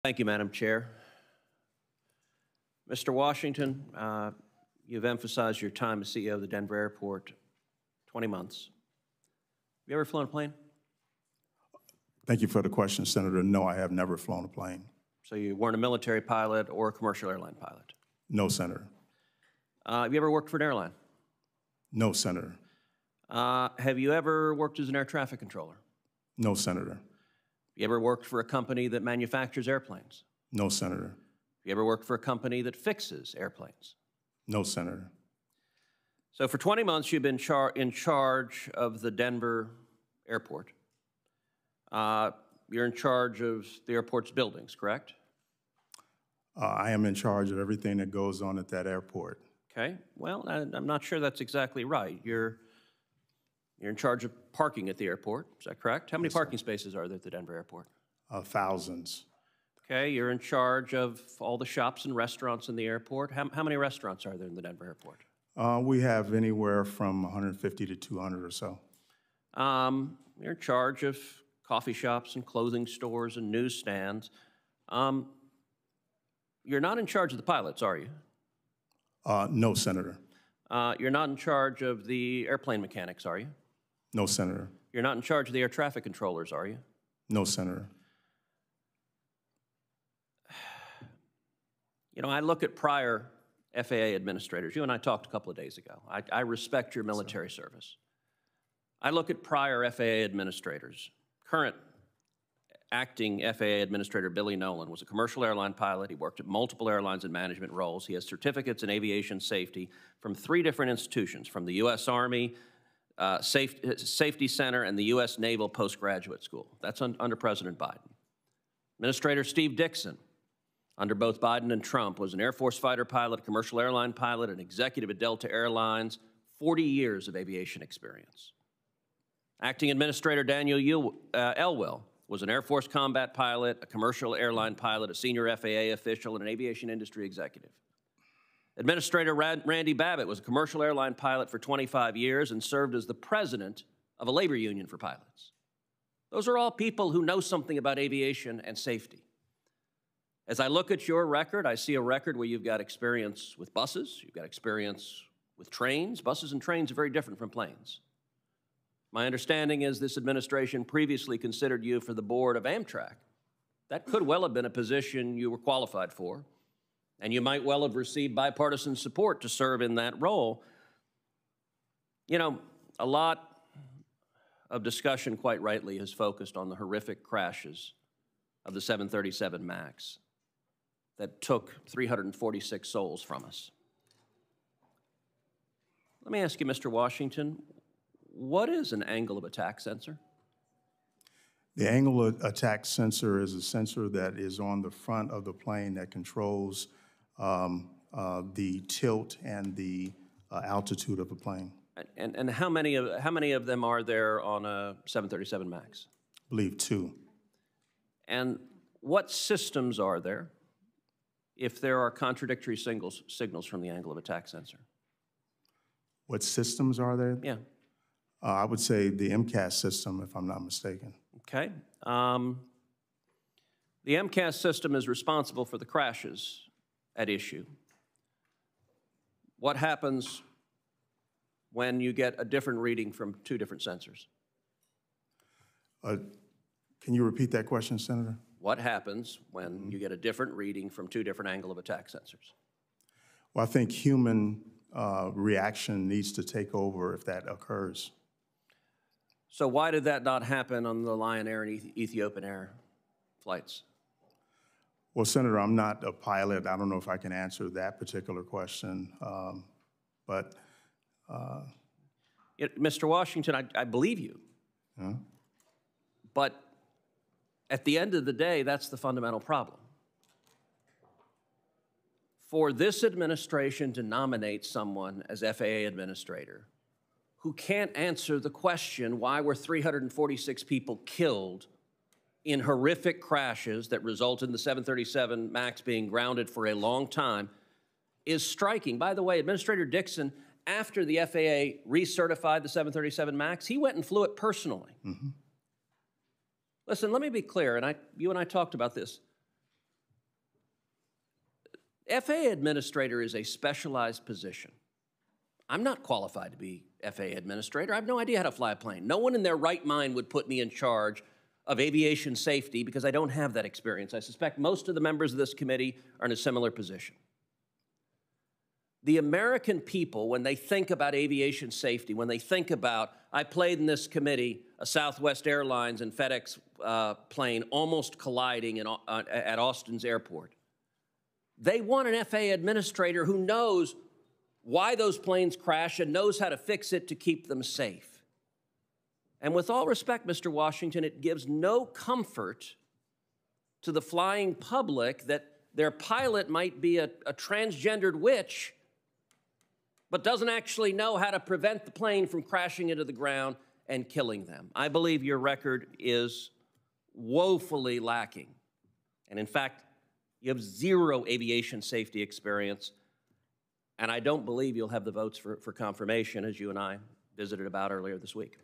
Thank you, Madam Chair. Mr. Washington, you've emphasized your time as CEO of the Denver Airport, 20 months. Have you ever flown a plane? Thank you for the question, Senator. No, I have never flown a plane. So you weren't a military pilot or a commercial airline pilot? No, Senator. Have you ever worked for an airline? No, Senator. Have you ever worked as an air traffic controller? No, Senator. You ever worked for a company that manufactures airplanes? No, Senator. You ever worked for a company that fixes airplanes? No, Senator. So for 20 months, you've been in charge of the Denver airport. You're in charge of the airport's buildings, correct? I am in charge of everything that goes on at that airport. Okay. Well, I'm not sure that's exactly right. You're in charge of parking at the airport. Is that correct? How many parking spaces are there at the Denver airport? Thousands. Okay. You're in charge of all the shops and restaurants in the airport. How many restaurants are there in the Denver airport? We have anywhere from 150 to 200 or so. You're in charge of coffee shops and clothing stores and newsstands. You're not in charge of the pilots, are you? No, Senator. You're not in charge of the airplane mechanics, are you? No, Senator. You're not in charge of the air traffic controllers, are you? No, Senator. You know, I look at prior FAA administrators. You and I talked a couple of days ago. I respect your military service. I look at prior FAA administrators. Current acting FAA administrator Billy Nolan was a commercial airline pilot. He worked at multiple airlines in management roles. He has certificates in aviation safety from 3 different institutions, from the U.S. Army Safety Center and the U.S. Naval Postgraduate School. That's under President Biden. Administrator Steve Dixon, under both Biden and Trump, was an Air Force fighter pilot, commercial airline pilot, and executive at Delta Airlines, 40 years of aviation experience. Acting Administrator Daniel Elwell was an Air Force combat pilot, a commercial airline pilot, a senior FAA official, and an aviation industry executive. Administrator Randy Babbitt was a commercial airline pilot for 25 years and served as the president of a labor union for pilots. Those are all people who know something about aviation and safety. As I look at your record, I see a record where you've got experience with buses, you've got experience with trains. Buses and trains are very different from planes. My understanding is this administration previously considered you for the board of Amtrak. That could well have been a position you were qualified for, and you might well have received bipartisan support to serve in that role. You know, a lot of discussion, quite rightly, has focused on the horrific crashes of the 737 MAX that took 346 souls from us. Let me ask you, Mr. Washington, what is an angle of attack sensor? The angle of attack sensor is a sensor that is on the front of the plane that controls the tilt and the altitude of the plane. And how many of them are there on a 737 MAX? I believe 2. And what systems are there if there are contradictory signals from the angle of attack sensor? What systems are there? Yeah. I would say the MCAS system, if I'm not mistaken. Okay. The MCAS system is responsible for the crashes at issue. What happens when you get a different reading from 2 different sensors? Can you repeat that question, Senator? What happens when you get a different reading from 2 different angle of attack sensors? Well, I think human reaction needs to take over if that occurs. So why did that not happen on the Lion Air and Ethiopian Air flights? Well, Senator, I'm not a pilot. I don't know if I can answer that particular question. Mr. Washington, I believe you. Huh? But at the end of the day, that's the fundamental problem. For this administration to nominate someone as FAA administrator who can't answer the question, why were 346 people killed in horrific crashes that resulted in the 737 MAX being grounded for a long time, is striking. By the way, Administrator Dixon, after the FAA recertified the 737 MAX, he went and flew it personally. Mm-hmm. Listen, let me be clear, and you and I talked about this. FAA administrator is a specialized position. I'm not qualified to be FAA administrator. I have no idea how to fly a plane. No one in their right mind would put me in charge of aviation safety because I don't have that experience. I suspect most of the members of this committee are in a similar position. The American people, when they think about aviation safety, when they think about, I played in this committee, a Southwest Airlines and FedEx plane almost colliding at Austin's airport. They want an FAA administrator who knows why those planes crash and knows how to fix it to keep them safe. And with all respect, Mr. Washington, it gives no comfort to the flying public that their pilot might be a transgendered witch, but doesn't actually know how to prevent the plane from crashing into the ground and killing them. I believe your record is woefully lacking. And in fact, you have zero aviation safety experience. And I don't believe you'll have the votes for confirmation, as you and I visited about earlier this week.